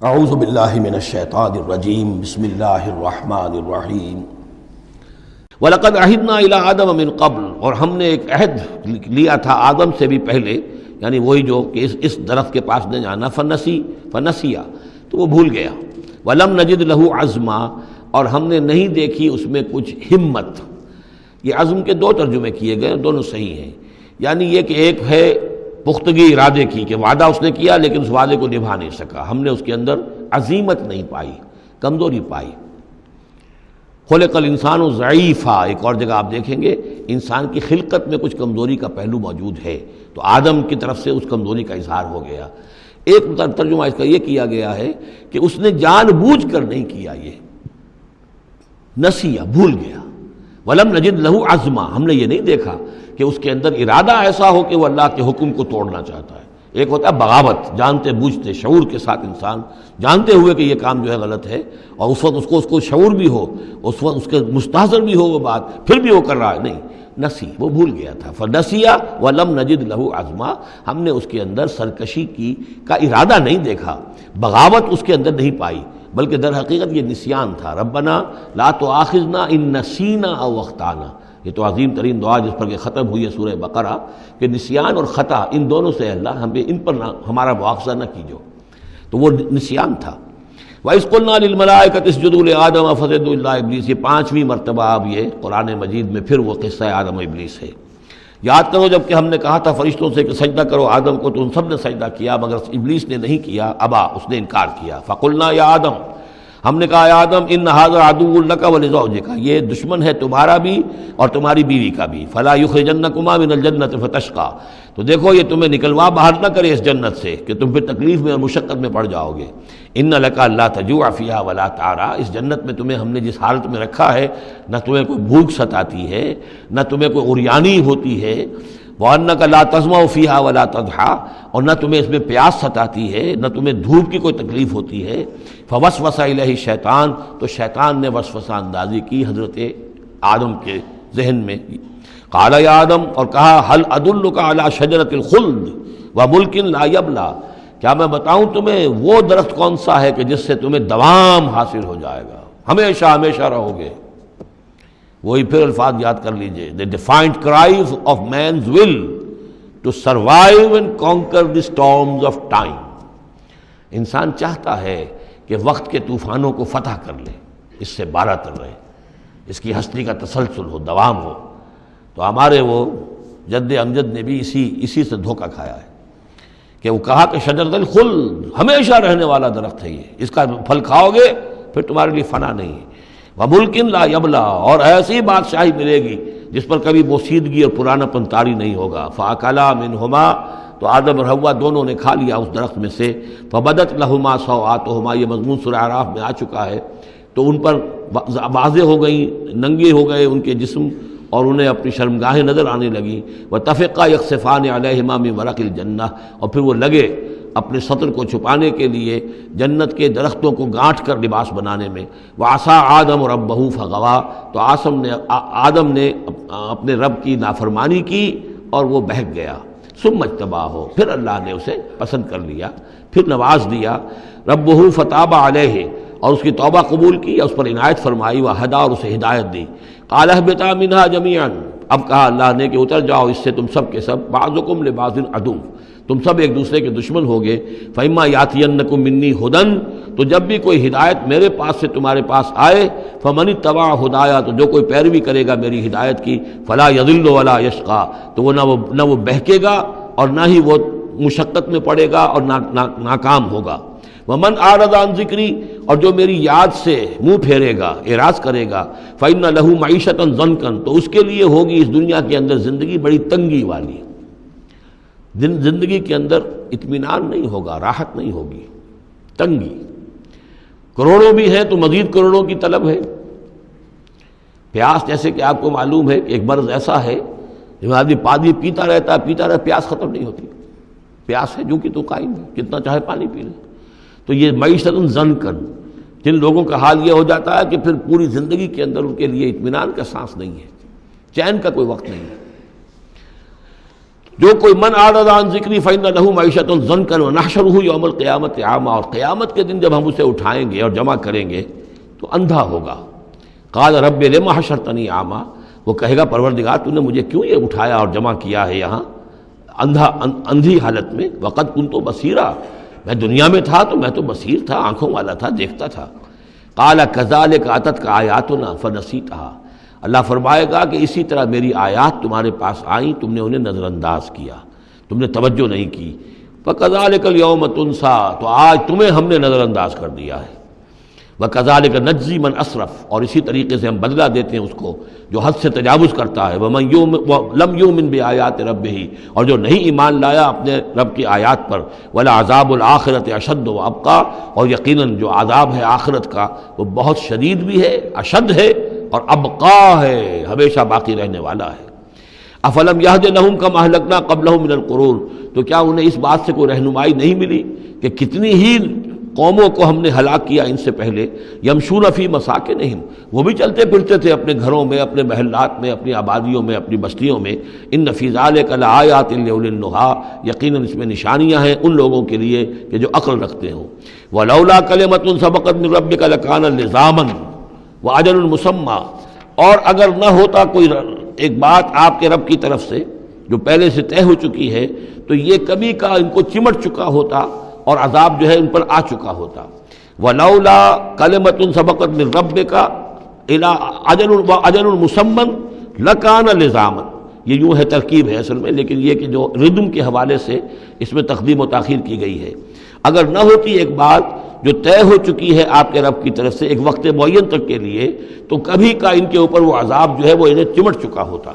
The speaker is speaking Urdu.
اعوذ باللہ من الشیطان الرجیم بسم اللہ الرحمن الرحیم وَلَقَدْ عَهِدْنَا إِلَىٰ آدَمَ مِن قَبْلُ، اور ہم نے ایک عہد لیا تھا آدم سے بھی پہلے، یعنی وہی جو کہ اس درخت کے پاس نہ جانا، فنسیا، تو وہ بھول گیا۔ وَلَمْ نَجِدْ لَهُ عَزْمًا، اور ہم نے نہیں دیکھی اس میں کچھ ہمت۔ یہ عزم کے دو ترجمے کیے گئے، دونوں صحیح ہیں، یعنی یہ کہ ایک ہے پختگی ارادے کی کہ وعدہ اس نے کیا لیکن اس وعدے کو نبھا نہیں سکا، ہم نے اس کے اندر عزیمت نہیں پائی، کمزوری پائی۔ خلق الانسان ضعیفا، ایک اور جگہ آپ دیکھیں گے انسان کی خلقت میں کچھ کمزوری کا پہلو موجود ہے، تو آدم کی طرف سے اس کمزوری کا اظہار ہو گیا۔ ایک ترجمہ اس کا یہ کیا گیا ہے کہ اس نے جان بوجھ کر نہیں کیا، یہ نسیہ، بھول گیا۔ وَلَمْ نَجِدْ لَهُ عَزْمًا، ہم نے یہ نہیں دیکھا کہ اس کے اندر ارادہ ایسا ہو کہ وہ اللہ کے حکم کو توڑنا چاہتا ہے۔ ایک ہوتا ہے بغاوت، جانتے بوجھتے شعور کے ساتھ انسان جانتے ہوئے کہ یہ کام جو ہے غلط ہے، اور اس وقت اس کو شعور بھی ہو، اس وقت اس کے مستحضر بھی ہو وہ بات، پھر بھی وہ کر رہا ہے، نہیں، نسی، وہ بھول گیا تھا۔ فنسیا وَلَمْ نَجِدْ لَهُ عَزْمًا، ہم نے اس کے اندر سرکشی کا ارادہ نہیں دیکھا، بغاوت اس کے اندر نہیں پائی، بلکہ در حقیقت یہ نسیان تھا۔ ربنا لا تؤاخذنا ان نسینا او اخطانا، یہ تو عظیم ترین دعا جس پر کہ ختم ہوئی ہے سورہ بقرہ، کہ نسیان اور خطا ان دونوں سے اللہ ہمیں ان پر ہمارا مواخذہ نہ کیجو، تو وہ نسیان تھا۔ وَإِذْ قُلْنَا لِلْمَلَائِكَةِ اسْجُدُوا لِآدَمَ فَسَجَدُوا إِلَّا إِبْلِيسَ، یہ پانچویں مرتبہ اب یہ قرآن مجید میں پھر وہ قصہ آدم و ابلیس ہے۔ یاد کرو جب کہ ہم نے کہا تھا فرشتوں سے کہ سجدہ کرو آدم کو، تو ان سب نے سجدہ کیا مگر ابلیس نے نہیں کیا، ابا، اس نے انکار کیا۔ فَقُلْنَا يَا آدَمَ، ہم نے کہا یا آدم ان ھذا عدو لک ولزوجک، یہ دشمن ہے تمہارا بھی اور تمہاری بیوی کا بھی، فلا یخرجنکما من الجنۃ فتشقى، تو دیکھو یہ تمہیں نکلوا باہر نہ کرے اس جنت سے کہ تم پھر تکلیف میں اور مشقت میں پڑ جاؤ گے۔ ان لک الا تجوع فیھا ولا تعرى، اس جنت میں تمہیں ہم نے جس حالت میں رکھا ہے، نہ تمہیں کوئی بھوک ستاتی ہے، نہ تمہیں کوئی عریانی ہوتی ہے، وَأَنَّكَ لَا تَظْمَأُ فِيهَا وَلَا تَضْحَىٰ، اور نہ تمہیں اس میں پیاس ستاتی ہے، نہ تمہیں دھوپ کی کوئی تکلیف ہوتی ہے۔ فَوَسْوَسَ إِلَيْهِ الشَّيْطَانُ، تو شیطان نے وسوسہ اندازی کی حضرت آدم کے ذہن میں۔ قَالَ يَا آدم، اور کہا هَلْ أَدُلُّكَ عَلَىٰ شَجَرَةِ الْخُلْدِ وَمُلْكٍ لَا يَبْلَىٰ، کیا میں بتاؤں تمہیں وہ درخت کون سا ہے کہ جس سے تمہیں دوام حاصل ہو جائے گا، ہمیشہ ہمیشہ رہو گے۔ وہی پھر الفاظ یاد کر لیجئے، the defiant cries of man's will to survive and conquer the storms of time۔ انسان چاہتا ہے کہ وقت کے طوفانوں کو فتح کر لے، اس سے بارہ تر رہے، اس کی ہستی کا تسلسل ہو، دوام ہو۔ تو ہمارے وہ جد امجد نے بھی اسی سے دھوکہ کھایا ہے کہ وہ کہا کہ شجرۃ الخلد، ہمیشہ رہنے والا درخت ہے یہ، اس کا پھل کھاؤ گے پھر تمہارے لیے فنا نہیں ہے۔ وَمُلْكٍ لَا يَبْلَىٰ، اور ایسی بادشاہی ملے گی جس پر کبھی بوسیدگی اور پرانا پن طاری نہیں ہوگا۔ فَأَكَلَا مِنْهُمَا، تو آدم اور حوا دونوں نے کھا لیا اس درخت میں سے۔ فَبَدَتْ لَهُمَا سَوْآتُهُمَا، یہ مضمون سورہ اعراف میں آ چکا ہے، تو ان پر واضح ہو گئیں، ننگے ہو گئے ان کے جسم، اور انہیں اپنی شرمگاہیں نظر آنے لگیں۔ وَطَفِقَا يَخْصِفَانِ عَلَيْهِمَا مِن وَرَقِ الْجَنَّةِ، اور پھر وہ لگے اپنے سطر کو چھپانے کے لیے جنت کے درختوں کو گانٹھ کر لباس بنانے میں۔ وَعَصَىٰ آدَمُ رَبَّهُ فَغَوَىٰ، تو آدم نے اپنے رب کی نافرمانی کی اور وہ بہک گیا۔ ثُمَّ اجْتَبَاهُ، پھر اللہ نے اسے پسند کر لیا، پھر نواز دیا۔ رَبُّهُ فَتَابَ عَلَيْهِ، اور اس کی توبہ قبول کی، اس پر عنایت فرمائی، وَهَدَىٰ، اور اسے ہدایت دی۔ قَالَ اهْبِطَا مِنْهَا جَمِيعًا، اب کہا اللہ نے کہ اتر جاؤ اس سے تم سب کے سب، بَعْضُكُمْ لِبَعْضٍ عَدُوٌّ، تم سب ایک دوسرے کے دشمن ہوگے۔ فَإِمَّا يَأْتِيَنَّكُم مِّنِّي هُدًى، تو جب بھی کوئی ہدایت میرے پاس سے تمہارے پاس آئے، فَمَنِ اتَّبَعَ هُدَايَا، تو جو کوئی پیروی کرے گا میری ہدایت کی، فَلَا يَضِلُّ وَلَا يَشْقَىٰ، تو وہ نہ وہ بہکے گا اور نہ ہی وہ مشقت میں پڑے گا اور ناکام ہوگا۔ وَمَنْ أَعْرَضَ عَنْ ذِكْرِي، اور جو میری یاد سے منہ پھیرے گا، اعراض کرے گا، فَإِنَّ لَهُ مَعِيشَةً ضَنْكًا، تو اس کے لیے ہوگی اس دنیا کے اندر زندگی بڑی تنگی والی، زندگی کے اندر اطمینان نہیں ہوگا، راحت نہیں ہوگی، تنگی۔ کروڑوں بھی ہیں تو مزید کروڑوں کی طلب ہے۔ پیاس، جیسے کہ آپ کو معلوم ہے کہ ایک مرض ایسا ہے جو آدمی پانی پیتا رہتا ہے، پیاس ختم نہیں ہوتی، پیاس ہے جو کہ تو قائم ہے، کتنا چاہے پانی پی لے۔ تو یہ معیشت ضنکن، جن لوگوں کا حال یہ ہو جاتا ہے کہ پھر پوری زندگی کے اندر ان کے لیے اطمینان کا سانس نہیں ہے، چین کا کوئی وقت نہیں ہے۔ جو کوئی من اعرض عن ذکری فإن له معیشۃ ضنکا ونحشرہ یوم القیامۃ اعمی، اور قیامت کے دن جب ہم اسے اٹھائیں گے اور جمع کریں گے تو اندھا ہوگا۔ قال رب لم حشرتنی اعمی، وہ کہے گا پروردگار تو نے مجھے کیوں یہ اٹھایا اور جمع کیا ہے یہاں اندھی حالت میں، وقد کنت بصیرا، میں دنیا میں تھا تو میں تو بصیر تھا، آنکھوں والا تھا، دیکھتا تھا۔ قال کذالک اتتک آیاتنا فنسیتھا، اللہ فرمائے گا کہ اسی طرح میری آیات تمہارے پاس آئیں، تم نے انہیں نظر انداز کیا، تم نے توجہ نہیں کی۔ فکذالک الیوم تنسیٰ، تو آج تمہیں ہم نے نظر انداز کر دیا ہے۔ وَكَذَلِكَ نَجْزِي مَنْ أَسْرَفَ، اور اسی طریقے سے ہم بدلہ دیتے ہیں اس کو جو حد سے تجاوز کرتا ہے۔ وَمَنْ لَمْ يُؤْمِنْ بِآيَاتِ رَبِّهِ، اور جو نہیں ایمان لایا اپنے رب کی آیات پر۔ وَلَعَذَابُ الْآخِرَةِ أَشَدُّ وَأَبْقَىٰ، اور یقیناً جو عذاب ہے آخرت کا وہ بہت شدید بھی ہے، اشد ہے، اور ابقا ہے، ہمیشہ باقی رہنے والا ہے۔ افلم یہد لہم کم اہلکنا قبلہم من القرون، تو کیا انہیں اس بات سے کوئی رہنمائی نہیں ملی کہ کتنی ہی قوموں کو ہم نے ہلاک کیا ان سے پہلے۔ یمشون فی مساکنہم، وہ بھی چلتے پھرتے تھے اپنے گھروں میں، اپنے محلات میں، اپنی آبادیوں میں، اپنی بستیوں میں۔ ان فی ذلک لآیات لأولی النہی، یقیناً اس میں نشانیاں ہیں ان لوگوں کے لیے کہ جو عقل رکھتے ہوں۔ ولولا کلمۃ سبقت من ربک لکان لزاما وأجل مسمى، اور اگر نہ ہوتا کوئی ایک بات آپ کے رب کی طرف سے جو پہلے سے طے ہو چکی ہے تو یہ کبھی کا ان کو چمٹ چکا ہوتا اور عذاب جو ہے ان پر آ چکا ہوتا۔ ولولا کلمۃ سبقت من ربک الی اجل مسمى لکان لزاما، یہ یوں ہے ترکیب ہے اصل میں، لیکن یہ کہ جو ردم کے حوالے سے اس میں تقدیم و تاخیر کی گئی ہے۔ اگر نہ ہوتی ایک بات جو طے ہو چکی ہے آپ کے رب کی طرف سے ایک وقت معین تک کے لیے، تو کبھی کا ان کے اوپر وہ عذاب جو ہے وہ انہیں چمٹ چکا ہوتا۔